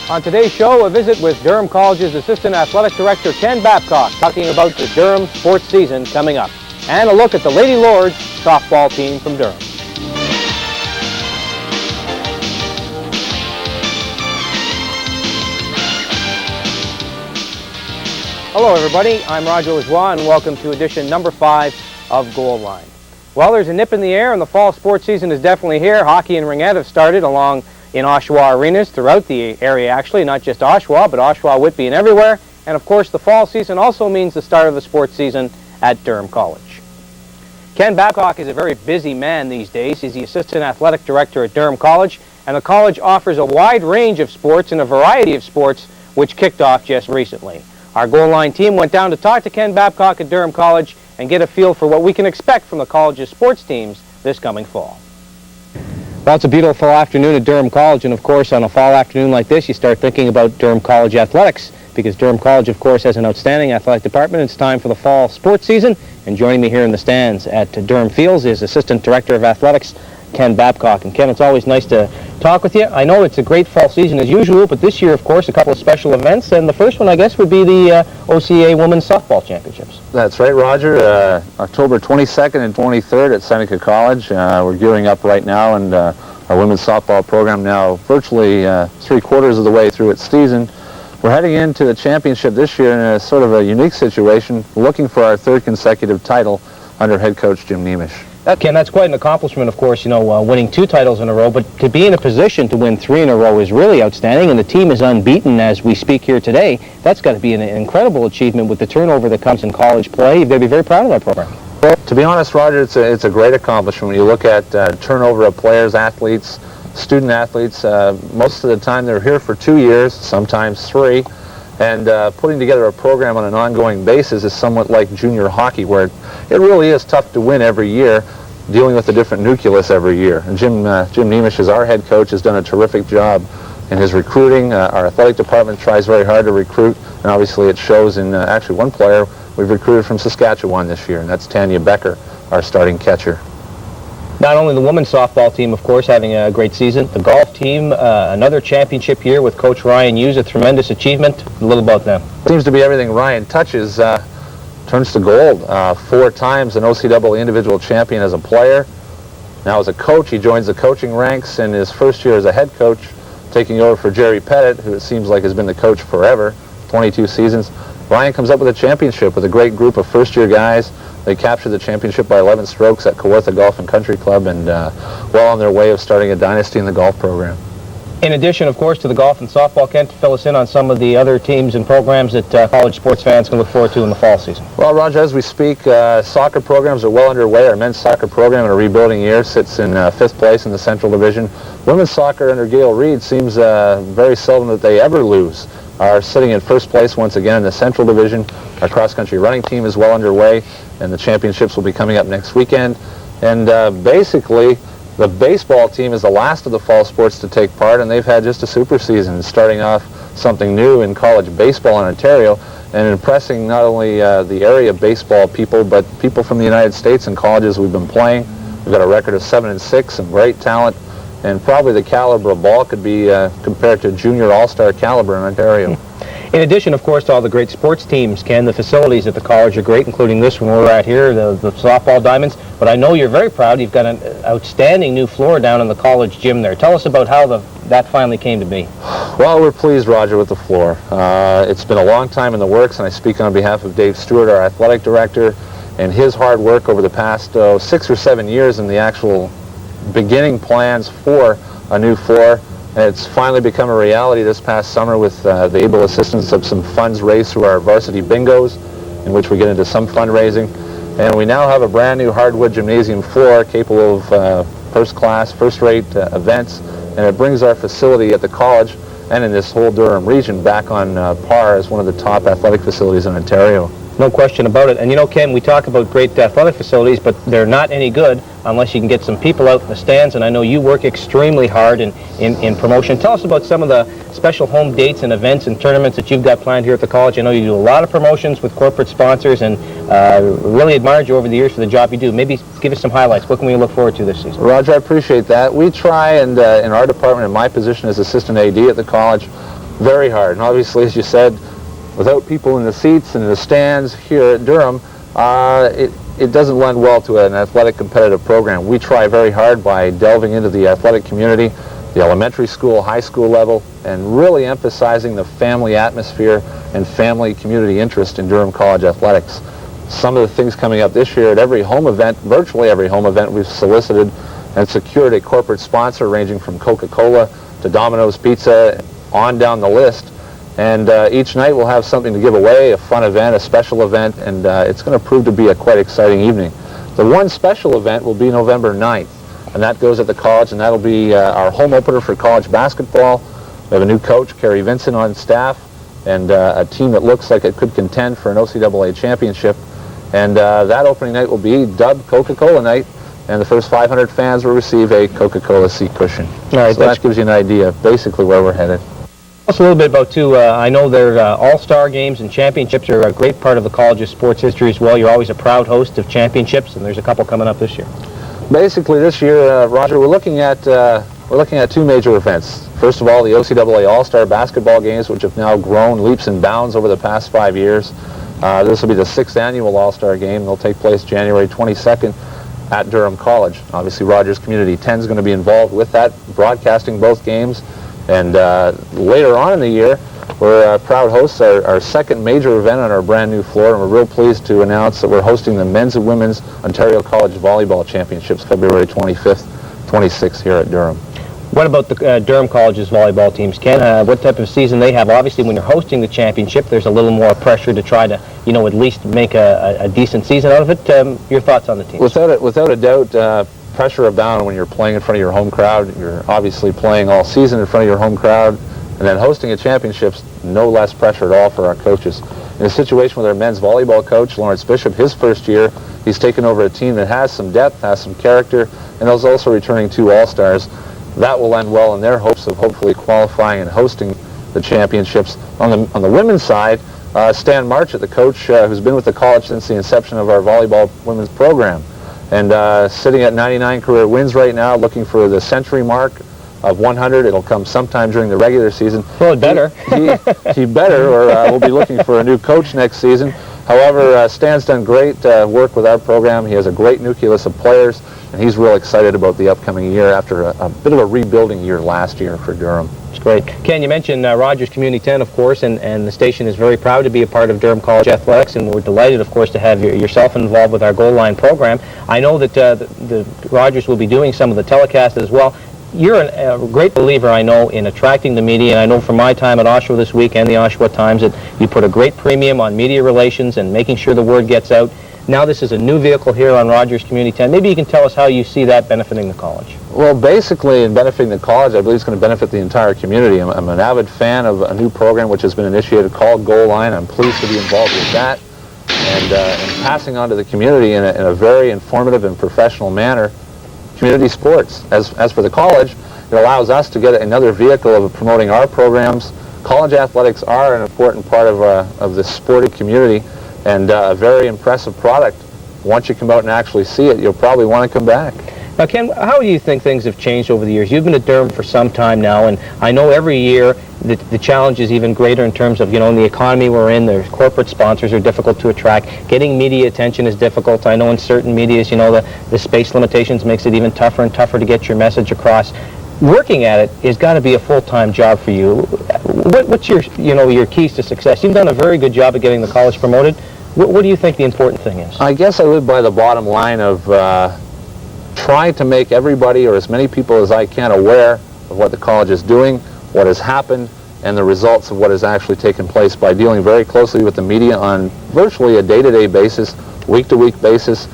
On today's show, a visit with Durham College's Assistant Athletic Director Ken Babcock, talking about the Durham sports season coming up, and a look at the Lady Lords softball team from Durham. Hello everybody, I'm Roger Lajoie and welcome to edition number 5 of Goal Line. Well, there's a nip in the air and the fall sports season is definitely here. Hockey and ringette have started along in Oshawa arenas throughout the area actually, not just Oshawa, but Oshawa, Whitby and everywhere. And of course the fall season also means the start of the sports season at Durham College. Ken Babcock is a very busy man these days. He's the Assistant Athletic Director at Durham College, and the college offers a wide range of sports and a variety of sports which kicked off just recently. Our Goal Line team went down to talk to Ken Babcock at Durham College and get a feel for what we can expect from the college's sports teams this coming fall. Well, it's a beautiful fall afternoon at Durham College, and of course on a fall afternoon like this you start thinking about Durham College athletics, because Durham College of course has an outstanding athletic department. It's time for the fall sports season, and joining me here in the stands at Durham Fields is Assistant Director of Athletics Ken Babcock. And Ken, it's always nice to talk with you. I know it's a great fall season as usual, but this year, of course, a couple of special events, and the first one, I guess, would be the OCA Women's Softball Championships. That's right, Roger. October 22nd and 23rd at Seneca College. We're gearing up right now, and our women's softball program now virtually 3/4 of the way through its season. We're heading into the championship this year in a sort of a unique situation, looking for our 3rd consecutive title under head coach Jim Nemisch. Ken, that's quite an accomplishment, of course, you know, winning 2 titles in a row, but to be in a position to win 3 in a row is really outstanding, and the team is unbeaten as we speak here today. That's got to be an incredible achievement with the turnover that comes in college play. You've got to be very proud of that program. Well, to be honest, Roger, it's a great accomplishment when you look at turnover of players, athletes, student athletes. Most of the time they're here for 2 years, sometimes 3. And putting together a program on an ongoing basis is somewhat like junior hockey, where it really is tough to win every year, dealing with a different nucleus every year. And Jim Nemisch, as our head coach, has done a terrific job in his recruiting. Our athletic department tries very hard to recruit, and obviously it shows in actually one player we've recruited from Saskatchewan this year, and that's Tanya Becker, our starting catcher. Not only the women's softball team, of course, having a great season, the golf team, another championship year with Coach Ryan Hughes, a tremendous achievement. A little about them. Seems to be everything Ryan touches turns to gold. 4 times an OCAA individual champion as a player. Now as a coach, he joins the coaching ranks in his first year as a head coach, taking over for Jerry Pettit, who it seems like has been the coach forever, 22 seasons. Ryan comes up with a championship with a great group of first-year guys. They captured the championship by 11 strokes at Kawartha Golf and Country Club, and well on their way of starting a dynasty in the golf program. In addition, of course, to the golf and softball, Ken, to fill us in on some of the other teams and programs that college sports fans can look forward to in the fall season. Well, Roger, as we speak, soccer programs are well underway. Our men's soccer program in a rebuilding year sits in 5th place in the Central Division. Women's soccer under Gail Reed seems very seldom that they ever lose. Are sitting in 1st place once again in the Central Division. Our cross-country running team is well underway, and the championships will be coming up next weekend. And basically, the baseball team is the last of the fall sports to take part, and they've had just a super season, starting off something new in college baseball in Ontario, and impressing not only the area baseball people, but people from the United States and colleges we've been playing. We've got a record of 7-6, some great talent, and probably the caliber of ball could be compared to junior all-star caliber in Ontario. In addition, of course, to all the great sports teams, Ken, the facilities at the college are great, including this one we're at here, the softball diamonds. But I know you're very proud. You've got an outstanding new floor down in the college gym there. Tell us about how that finally came to be. Well, we're pleased, Roger, with the floor. It's been a long time in the works, and I speak on behalf of Dave Stewart, our athletic director, and his hard work over the past 6 or 7 years in the actual beginning plans for a new floor. And it's finally become a reality this past summer with the able assistance of some funds raised through our varsity bingos, in which we get into some fundraising. And we now have a brand new hardwood gymnasium floor capable of first-class, first-rate events, and it brings our facility at the college and in this whole Durham region back on par as one of the top athletic facilities in Ontario. No question about it. And you know, Ken, we talk about great athletic facilities, but they're not any good unless you can get some people out in the stands, and I know you work extremely hard in promotion. Tell us about some of the special home dates and events and tournaments that you've got planned here at the college. I know you do a lot of promotions with corporate sponsors, and really admired you over the years for the job you do. Maybe give us some highlights. What can we look forward to this season? Roger, I appreciate that. We try, and in our department, in my position as assistant AD at the college, Very hard. And obviously, as you said, without people in the seats and in the stands here at Durham, it doesn't lend well to an athletic competitive program. We try very hard by delving into the athletic community, the elementary school, high school level, and really emphasizing the family atmosphere and family community interest in Durham College athletics. Some of the things coming up this year at every home event, virtually every home event, we've solicited and secured a corporate sponsor ranging from Coca-Cola to Domino's Pizza, on down the list. And each night we'll have something to give away, a fun event, a special event, and it's going to prove to be a quite exciting evening. The one special event will be November 9th, and that goes at the college, and that'll be our home opener for college basketball. We have a new coach, Kerry Vincent, on staff, and a team that looks like it could contend for an OCAA championship. And that opening night will be dubbed Coca-Cola Night, and the first 500 fans will receive a Coca-Cola seat cushion. All right, so that gives you an idea basically where we're headed. Tell us a little bit about, too, I know their all-star games and championships are a great part of the college's sports history as well. You're always a proud host of championships, and there's a couple coming up this year. Basically this year, Roger, we're looking at two major events. First of all, the OCAA All-Star basketball games, which have now grown leaps and bounds over the past 5 years. This will be the 6th annual All-Star game. They'll take place January 22nd at Durham College. Obviously, Rogers Community 10 is going to be involved with that, broadcasting both games. And later on in the year, we're proud hosts our second major event on our brand new floor, and we're real pleased to announce that we're hosting the Men's and Women's Ontario College Volleyball Championships February 25th, 26th here at Durham. What about the Durham College's volleyball teams, Ken? What type of season they have? Obviously, when you're hosting the championship, there's a little more pressure to try to, at least make a decent season out of it. Your thoughts on the teams? Without a doubt, pressure abound when you're playing in front of your home crowd. You're obviously playing all season in front of your home crowd, and then hosting a championship's no less pressure at all for our coaches. In a situation with our men's volleyball coach, Lawrence Bishop, his first year, he's taken over a team that has some depth, has some character, and is also returning 2 All-Stars. That will end well in their hopes of hopefully qualifying and hosting the championships. On the women's side, Stan Marchett, the coach who's been with the college since the inception of our volleyball women's program, and sitting at 99 career wins right now, looking for the century mark of 100. It'll come sometime during the regular season. Well, it better. He better, or we'll be looking for a new coach next season. However, Stan's done great work with our program. He has a great nucleus of players, and he's real excited about the upcoming year after a bit of a rebuilding year last year for Durham. It's great. Ken, you mentioned Rogers Community 10, of course, and the station is very proud to be a part of Durham College Athletics, and we're delighted, of course, to have yourself involved with our Goal Line program. I know that the Rogers will be doing some of the telecasts as well. You're a great believer, I know, in attracting the media, and I know from my time at Oshawa this week and the Oshawa Times that you put a great premium on media relations and making sure the word gets out. Now this is a new vehicle here on Rogers Community 10. Maybe you can tell us how you see that benefiting the college. Well, basically, in benefiting the college, I believe it's going to benefit the entire community. I'm an avid fan of a new program which has been initiated called Goal Line. I'm pleased to be involved with that and passing on to the community in a very informative and professional manner community sports. As for the college, it allows us to get another vehicle of promoting our programs. College athletics are an important part of the sporting community, and a very impressive product. Once you come out and actually see it, you'll probably want to come back. Now, Ken, how do you think things have changed over the years? You've been at Durham for some time now, and I know every year the challenge is even greater in terms of, in the economy we're in, the corporate sponsors are difficult to attract. Getting media attention is difficult. I know in certain medias, the space limitations makes it even tougher and tougher to get your message across. Working at it has got to be a full-time job for you. What's your, your keys to success? You've done a very good job of getting the college promoted. What do you think the important thing is? I guess I live by the bottom line of trying to make everybody, or as many people as I can, aware of what the college is doing, what has happened, and the results of what has actually taken place by dealing very closely with the media on virtually a day-to-day basis, week-to-week basis,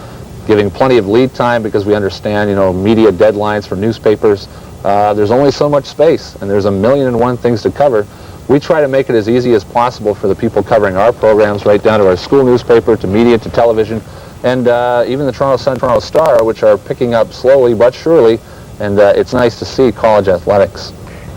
giving plenty of lead time because we understand, media deadlines for newspapers. There's only so much space, and there's 1,000,001 things to cover. We try to make it as easy as possible for the people covering our programs, right down to our school newspaper, to media, to television, and even the Toronto Sun, Toronto Star, which are picking up slowly but surely, and it's nice to see college athletics.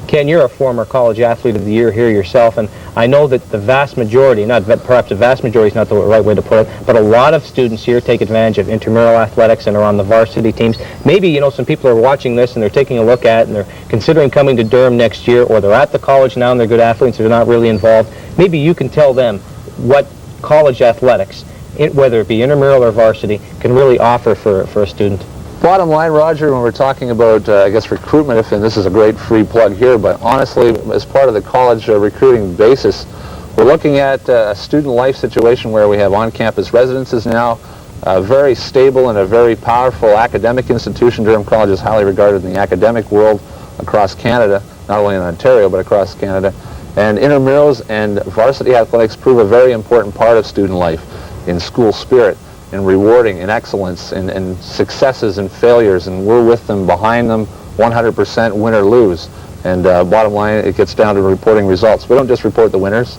Ken, you're a former College Athlete of the Year here yourself, and I know that the vast majority, perhaps the vast majority is not the right way to put it, but a lot of students here take advantage of intramural athletics and are on the varsity teams. Maybe, you know, some people are watching this and they're taking a look at it and they're considering coming to Durham next year, or they're at the college now and they're good athletes, they're not really involved. Maybe you can tell them what college athletics, whether it be intramural or varsity, can really offer for a student. Bottom line, Roger, when we're talking about, I guess, recruitment, and this is a great free plug here, but honestly, as part of the college recruiting basis, we're looking at a student life situation where we have on-campus residences now, a very stable and a very powerful academic institution. Durham College is highly regarded in the academic world across Canada, not only in Ontario, but across Canada. And intramurals and varsity athletics prove a very important part of student life in school spirit, in rewarding, in excellence, in successes and failures, and we're with them, behind them, 100% win or lose. And bottom line, it gets down to reporting results. We don't just report the winners,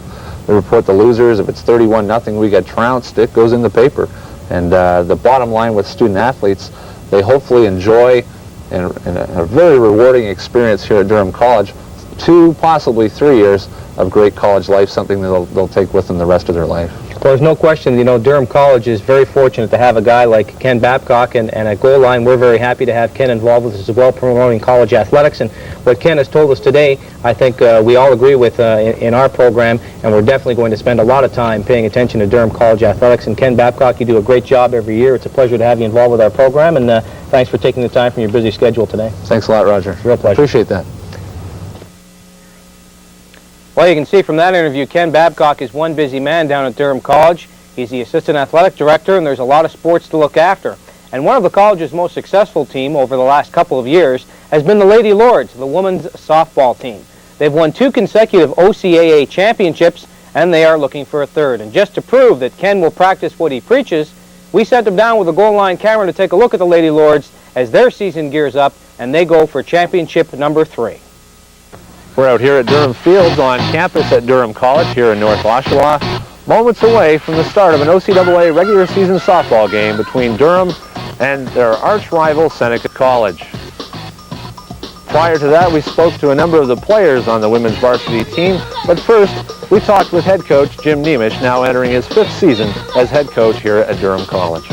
we report the losers. If it's 31-0, we get trounced, it goes in the paper. And the bottom line with student athletes, they hopefully enjoy a very rewarding experience here at Durham College, 2, possibly 3 years of great college life, something that they'll take with them the rest of their life. Well, there's no question, you know, Durham College is very fortunate to have a guy like Ken Babcock, and at Goal Line, we're very happy to have Ken involved with us as well, promoting college athletics. And what Ken has told us today, I think we all agree with in our program, and we're definitely going to spend a lot of time paying attention to Durham College athletics. And Ken Babcock, you do a great job every year. It's a pleasure to have you involved with our program, and thanks for taking the time from your busy schedule today. Thanks a lot, Roger. Real pleasure. Appreciate that. Well, you can see from that interview, Ken Babcock is one busy man down at Durham College. He's the assistant athletic director, and there's a lot of sports to look after. And one of the college's most successful team over the last couple of years has been the Lady Lords, the women's softball team. They've won 2 consecutive OCAA championships, and they are looking for a third. And just to prove that Ken will practice what he preaches, we sent him down with a Goal Line camera to take a look at the Lady Lords as their season gears up, and they go for championship number 3. We're out here at Durham Fields on campus at Durham College here in North Oshawa, moments away from the start of an OCAA regular season softball game between Durham and their arch rival Seneca College. Prior to that, we spoke to a number of the players on the women's varsity team, but first we talked with head coach Jim Nemish, now entering his 5th season as head coach here at Durham College.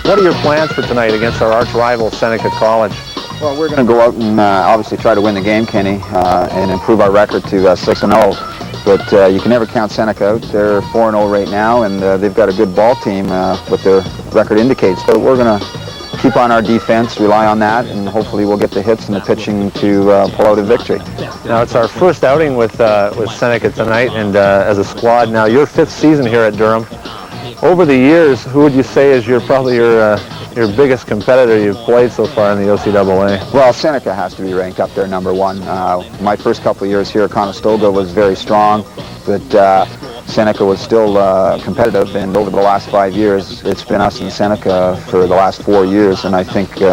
What are your plans for tonight against our arch rival Seneca College? Well, we're going to go out and obviously try to win the game, Kenny, and improve our record to 6-0. But you can never count Seneca out. They're 4-0 right now, and they've got a good ball team, what their record indicates. But we're going to keep on our defense, rely on that, and hopefully we'll get the hits and the pitching to pull out a victory. Now, it's our first outing with Seneca tonight, and as a squad. Now, your 5th season here at Durham. Over the years, who would you say is probably your biggest competitor you've played so far in the OCAA? Well, Seneca has to be ranked up there number 1. My first couple of years here at Conestoga was very strong, but Seneca was still competitive, and over the last 5 years, it's been us and Seneca for the last 4 years, and I think you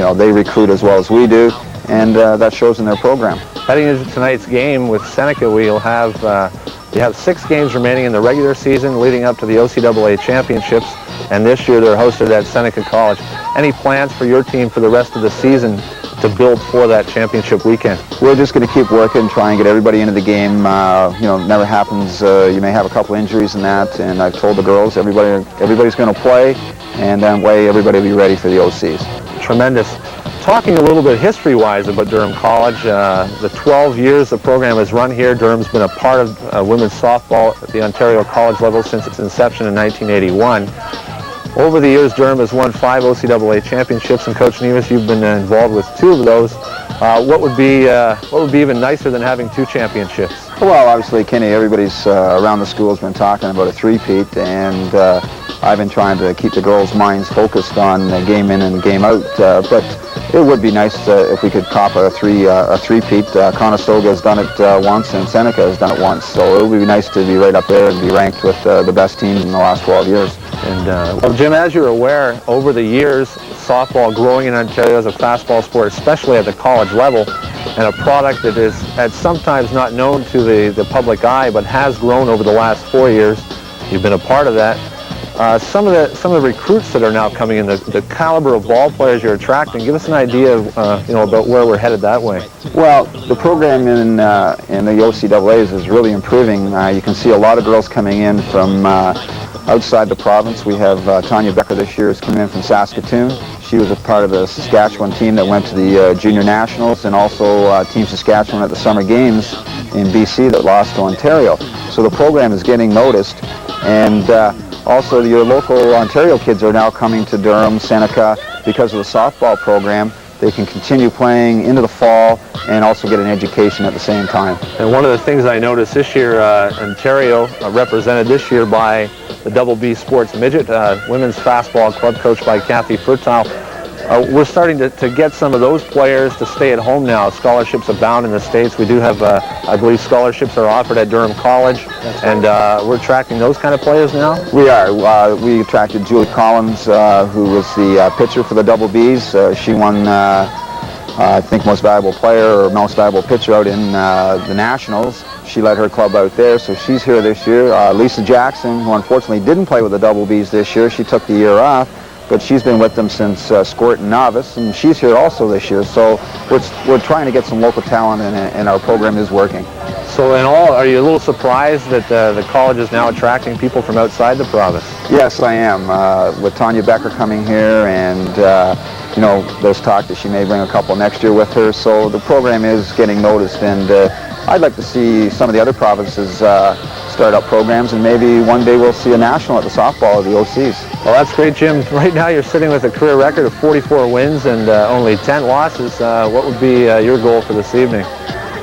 know, they recruit as well as we do, and that shows in their program. Heading into tonight's game with Seneca, we'll have you have 6 games remaining in the regular season leading up to the OCAA championships, and this year they're hosted at Seneca College. Any plans for your team for the rest of the season to build for that championship weekend? We're just going to keep working, try and get everybody into the game. You know, it never happens. You may have a couple injuries in that, and I've told the girls everybody's going to play, and that way everybody will be ready for the OCs. Tremendous. Talking a little bit history-wise about Durham College, the 12 years the program has run here, Durham's been a part of women's softball at the Ontario college level since its inception in 1981. Over the years, Durham has won 5 OCAA championships, and Coach Nemish, you've been involved with 2 of those. What would be even nicer than having 2 championships? Well, obviously, Kenny, everybody's around the school has been talking about a 3-peat, and I've been trying to keep the girls' minds focused on game in and game out. But it would be nice if we could cop a three-peat. Conestoga has done it once, and Seneca has done it once. So it would be nice to be right up there and be ranked with the best teams in the last 12 years. And well, Jim, as you're aware, over the years, softball growing in Ontario as a fastball sport, especially at the college level, and a product that is sometimes not known to the public eye, but has grown over the last 4 years. You've been a part of that. some of the recruits that are now coming in, the caliber of ball players you're attracting. Give us an idea of about where we're headed that way. Well, the program in the OCAAs is really improving. You can see a lot of girls coming in from outside the province. We have Tanya Becker this year is coming in from Saskatoon. She was a part of the Saskatchewan team that went to the Junior Nationals, and also Team Saskatchewan at the Summer Games in BC that lost to Ontario. So the program is getting noticed, and also your local Ontario kids are now coming to Durham, Seneca, because of the softball program. They can continue playing into the fall and also get an education at the same time. And one of the things I noticed this year, Ontario represented this year by the TV Sports Midget Women's Fastball Club, coached by Kathy Fertile. We're starting to get some of those players to stay at home now. Scholarships abound in the States. We do have, I believe, scholarships are offered at Durham College. That's right. And we're attracting those kind of players now? We are. We attracted Julie Collins, who was the pitcher for the Double Bs. She won, I think, Most Valuable Player or Most Valuable Pitcher out in the Nationals. She led her club out there, so she's here this year. Lisa Jackson, who unfortunately didn't play with the Double Bs this year, she took the year off. But she's been with them since Squirt and Novice, and she's here also this year. So we're trying to get some local talent, and our program is working. So in all, are you a little surprised that the college is now attracting people from outside the province? Yes, I am. With Tanya Becker coming here, and there's talk that she may bring a couple next year with her. So the program is getting noticed, and I'd like to see some of the other provinces start up programs, and maybe one day we'll see a national at the softball of the OCs. Well, that's great, Jim. Right now you're sitting with a career record of 44 wins and only 10 losses. What would be your goal for this evening?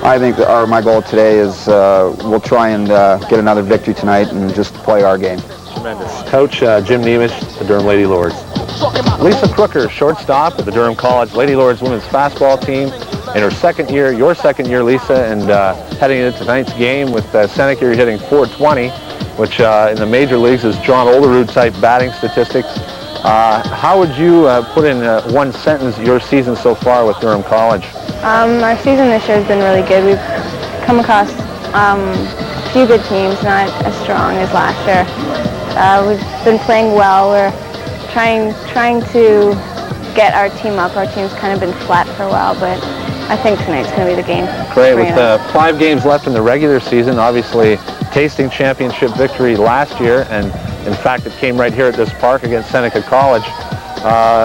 I think my goal today is we'll try and get another victory tonight and just play our game. Tremendous. Coach Jim Nemish, the Durham Lady Lords. Lisa Crooker, shortstop of the Durham College Lady Lords women's fastball team. In her second year, your second year, Lisa, and heading into tonight's game with Seneca, you're hitting .420, which in the major leagues is John Olerud type batting statistics. How would you put in one sentence your season so far with Durham College? Our season this year has been really good. We've come across a few good teams, not as strong as last year. We've been playing well. We're trying to get our team up. Our team's kind of been flat for a while, but I think tonight's going to be the game. Great. With 5 games left in the regular season, obviously tasting championship victory last year, and in fact it came right here at this park against Seneca College.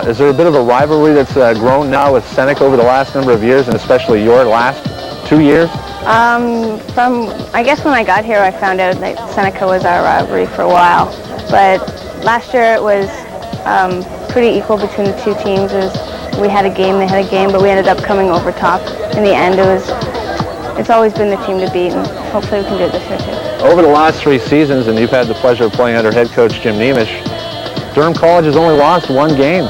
Is there a bit of a rivalry that's grown now with Seneca over the last number of years, and especially your last 2 years? I guess when I got here I found out that Seneca was our rivalry for a while, but last year it was pretty equal between the two teams. We had a game, they had a game, but we ended up coming over top. In the end, it's always been the team to beat, and hopefully we can do it this year too. Over the last 3 seasons, and you've had the pleasure of playing under head coach Jim Nemish, Durham College has only lost 1 game.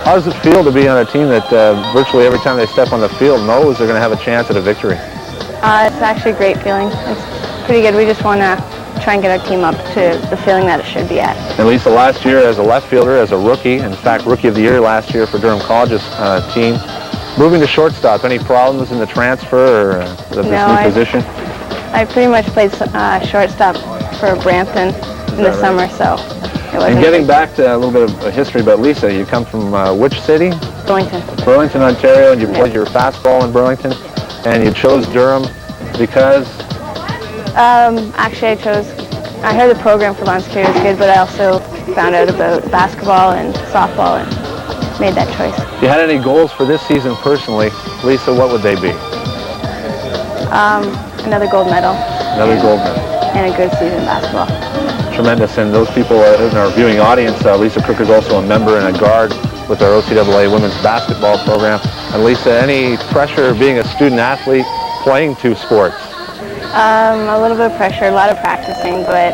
How does it feel to be on a team that virtually every time they step on the field knows they're going to have a chance at a victory? It's actually a great feeling. It's pretty good. We just want to try and get our team up to the feeling that it should be at. And Lisa, last year as a left fielder, as a rookie, in fact Rookie of the Year last year for Durham College's team, moving to shortstop, any problems in the transfer or this new position? I pretty much played shortstop for Brampton in the summer, so it wasn't. And getting back to a little bit of history about Lisa, you come from which city? Burlington. Burlington, Ontario, and you played your fastball in Burlington, and you chose Durham because? Actually, I heard the program for lawn security was good, but I also found out about basketball and softball and made that choice. If you had any goals for this season personally, Lisa, what would they be? Another gold medal. Another gold medal. And a good season in basketball. Tremendous. And those people in our viewing audience, Lisa Crooker is also a member and a guard with our OCAA women's basketball program. And Lisa, any pressure being a student athlete playing 2 sports? A little bit of pressure, a lot of practicing, but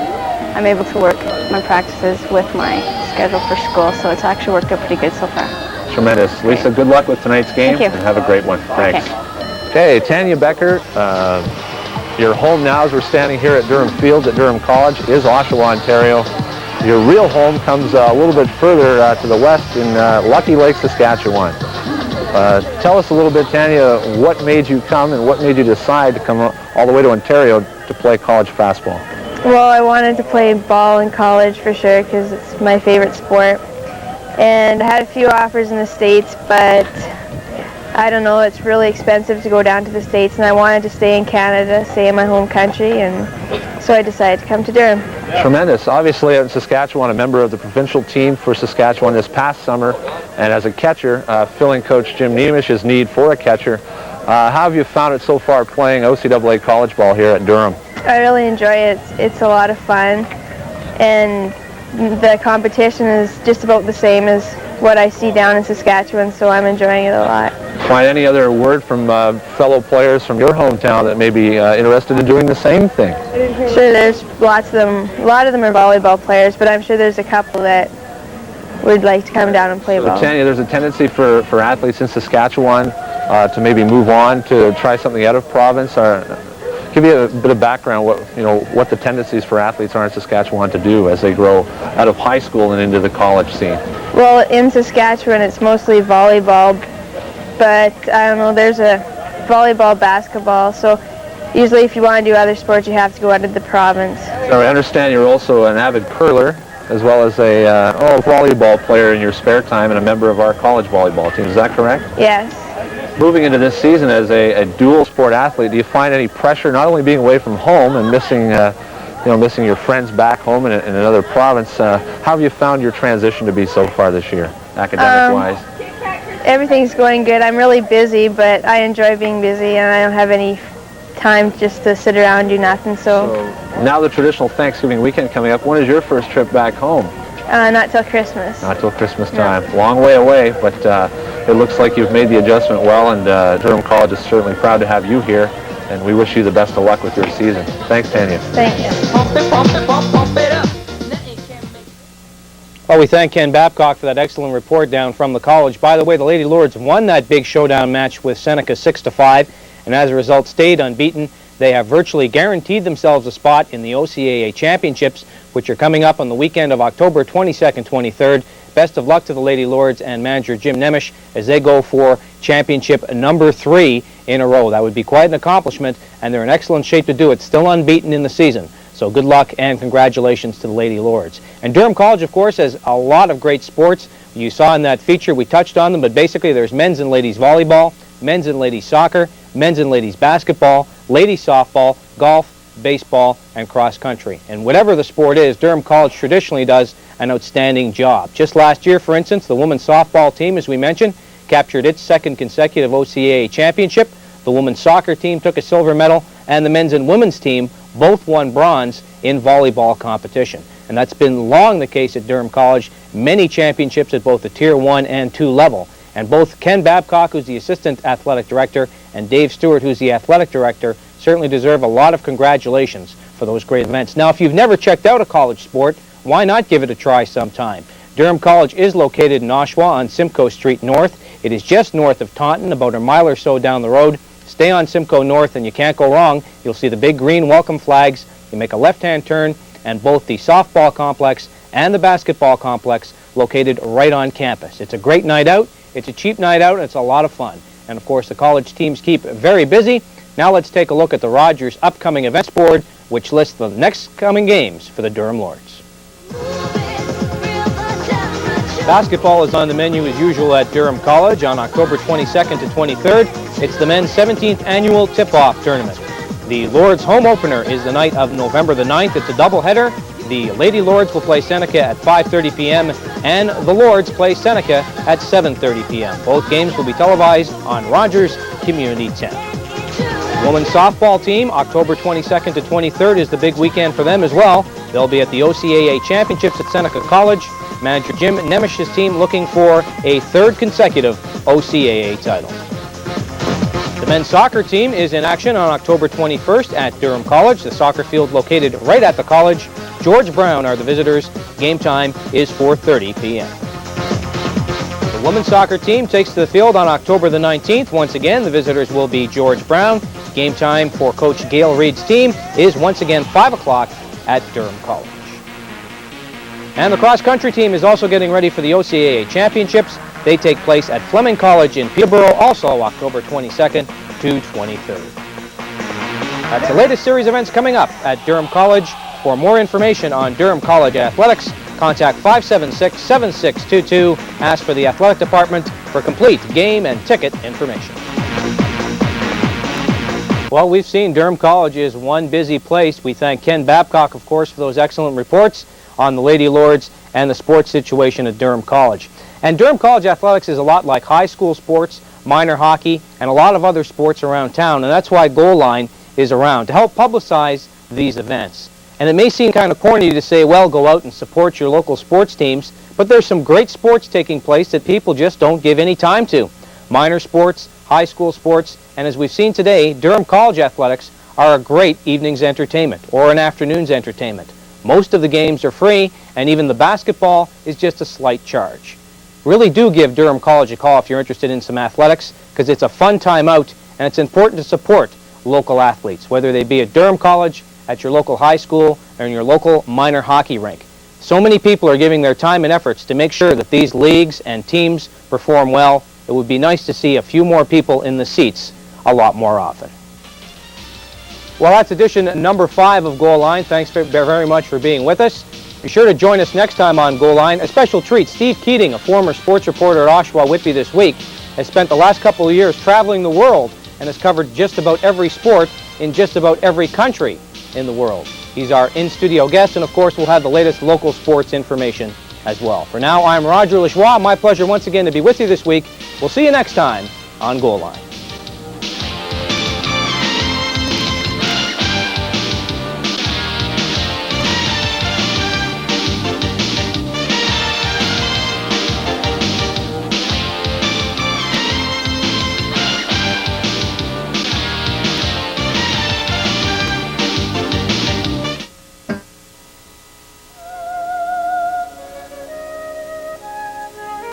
I'm able to work my practices with my schedule for school, so it's actually worked out pretty good so far. Tremendous. Lisa, good luck with tonight's game. Thank you. And have a great one. Thanks. Okay, Tanya Becker, your home now as we're standing here at Durham Field at Durham College is Oshawa, Ontario. Your real home comes a little bit further to the west in Lucky Lake, Saskatchewan. Tell us a little bit, Tanya, what made you come and what made you decide to come all the way to Ontario to play college fastball? Well, I wanted to play ball in college for sure because it's my favorite sport. And I had a few offers in the States, but I don't know, it's really expensive to go down to the States, and I wanted to stay in Canada, stay in my home country, and so I decided to come to Durham. Tremendous. Obviously, out in Saskatchewan, a member of the provincial team for Saskatchewan this past summer, and as a catcher, filling Coach Jim Nemesh's need for a catcher. How have you found it so far playing OCAA college ball here at Durham? I really enjoy it. It's a lot of fun, and the competition is just about the same as what I see down in Saskatchewan, so I'm enjoying it a lot. Find any other word from fellow players from your hometown that may be interested in doing the same thing? Sure, there's lots of them. A lot of them are volleyball players, but I'm sure there's a couple that would like to come down and play ball. Tanya, there's a tendency for athletes in Saskatchewan to maybe move on to try something out of province. Give you a bit of background what the tendencies for athletes are in Saskatchewan to do as they grow out of high school and into the college scene. Well, in Saskatchewan it's mostly volleyball, but I don't know, there's a volleyball, basketball, so usually if you want to do other sports you have to go out of the province. So I understand you're also an avid curler as well as a volleyball player in your spare time and a member of our college volleyball team. Is that correct? Yes. Moving into this season as a dual sport athlete, do you find any pressure not only being away from home and missing your friends back home in another province? How have you found your transition to be so far this year, academic-wise? Everything's going good. I'm really busy, but I enjoy being busy, and I don't have any time just to sit around and do nothing. So now the traditional Thanksgiving weekend coming up. When is your first trip back home? Not till Christmas. Not till Christmas time. No. Long way away, but it looks like you've made the adjustment well, and Durham College is certainly proud to have you here, and we wish you the best of luck with your season. Thanks, Tanya. Thank you. Well, we thank Ken Babcock for that excellent report down from the college. By the way, the Lady Lords won that big showdown match with Seneca 6-5, and as a result stayed unbeaten. They have virtually guaranteed themselves a spot in the OCAA Championships, which are coming up on the weekend of October 22nd, 23rd. Best of luck to the Lady Lords and manager Jim Nemesh as they go for championship number 3 in a row. That would be quite an accomplishment, and they're in excellent shape to do it, still unbeaten in the season. So good luck and congratulations to the Lady Lords. And Durham College, of course, has a lot of great sports. You saw in that feature, we touched on them, but basically there's men's and ladies volleyball, men's and ladies soccer, men's and ladies basketball, ladies softball, golf, baseball, and cross country. And whatever the sport is, Durham College traditionally does an outstanding job. Just last year, for instance, the women's softball team, as we mentioned, captured its second consecutive OCAA championship. The women's soccer team took a silver medal, and the men's and women's team both won bronze in volleyball competition. And that's been long the case at Durham College, many championships at both the Tier 1 and 2 level. And both Ken Babcock, who's the assistant athletic director, and Dave Stewart, who's the athletic director, certainly deserve a lot of congratulations for those great events. Now, if you've never checked out a college sport, why not give it a try sometime? Durham College is located in Oshawa on Simcoe Street North. It is just north of Taunton, about a mile or so down the road. Stay on Simcoe North and you can't go wrong. You'll see the big green welcome flags. You make a left-hand turn, and both the softball complex and the basketball complex located right on campus. It's a great night out. It's a cheap night out, and it's a lot of fun. And of course, the college teams keep very busy. Now let's take a look at the Rogers upcoming events board, which lists the next coming games for the Durham Lords. Basketball is on the menu as usual at Durham College on October 22nd to 23rd. It's the men's 17th annual tip-off tournament. The Lords home opener is the night of November the 9th. It's a doubleheader. The Lady Lords will play Seneca at 5:30 p.m. and the Lords play Seneca at 7:30 p.m. Both games will be televised on Rogers Community 10. The women's softball team, October 22nd to 23rd is the big weekend for them as well. They'll be at the OCAA Championships at Seneca College. Manager Jim Nemesh's team looking for a third consecutive OCAA title. The men's soccer team is in action on October 21st at Durham College. The soccer field located right at the college. George Brown are the visitors. Game time is 4:30 p.m. The women's soccer team takes to the field on October the 19th. Once again, the visitors will be George Brown. Game time for Coach Gail Reed's team is once again 5 o'clock at Durham College. And the cross-country team is also getting ready for the OCAA Championships. They take place at Fleming College in Peterborough, also October 22nd to 23rd. That's the latest series of events coming up at Durham College. For more information on Durham College athletics, contact 576-7622. Ask for the athletic department for complete game and ticket information. Well, we've seen Durham College is one busy place. We thank Ken Babcock, of course, for those excellent reports on the Lady Lords and the sports situation at Durham College. And Durham College athletics is a lot like high school sports, minor hockey, and a lot of other sports around town, and that's why Goal Line is around, to help publicize these events. And it may seem kind of corny to say, well, go out and support your local sports teams, but there's some great sports taking place that people just don't give any time to. Minor sports, high school sports, and as we've seen today, Durham College athletics are a great evening's entertainment or an afternoon's entertainment. Most of the games are free, and even the basketball is just a slight charge. Really do give Durham College a call if you're interested in some athletics, because it's a fun time out, and it's important to support local athletes, whether they be at Durham College, at your local high school, or in your local minor hockey rink. So many people are giving their time and efforts to make sure that these leagues and teams perform well. It would be nice to see a few more people in the seats a lot more often. Well, that's edition number 5 of Goal Line. Thanks very much for being with us. Be sure to join us next time on Goal Line. A special treat, Steve Keating, a former sports reporter at Oshawa Whitby this week, has spent the last couple of years traveling the world and has covered just about every sport in just about every country in the world. He's our in-studio guest, and of course we'll have the latest local sports information as well. For now, I'm Roger Lajoie. My pleasure once again to be with you this week. We'll see you next time on Goal Line.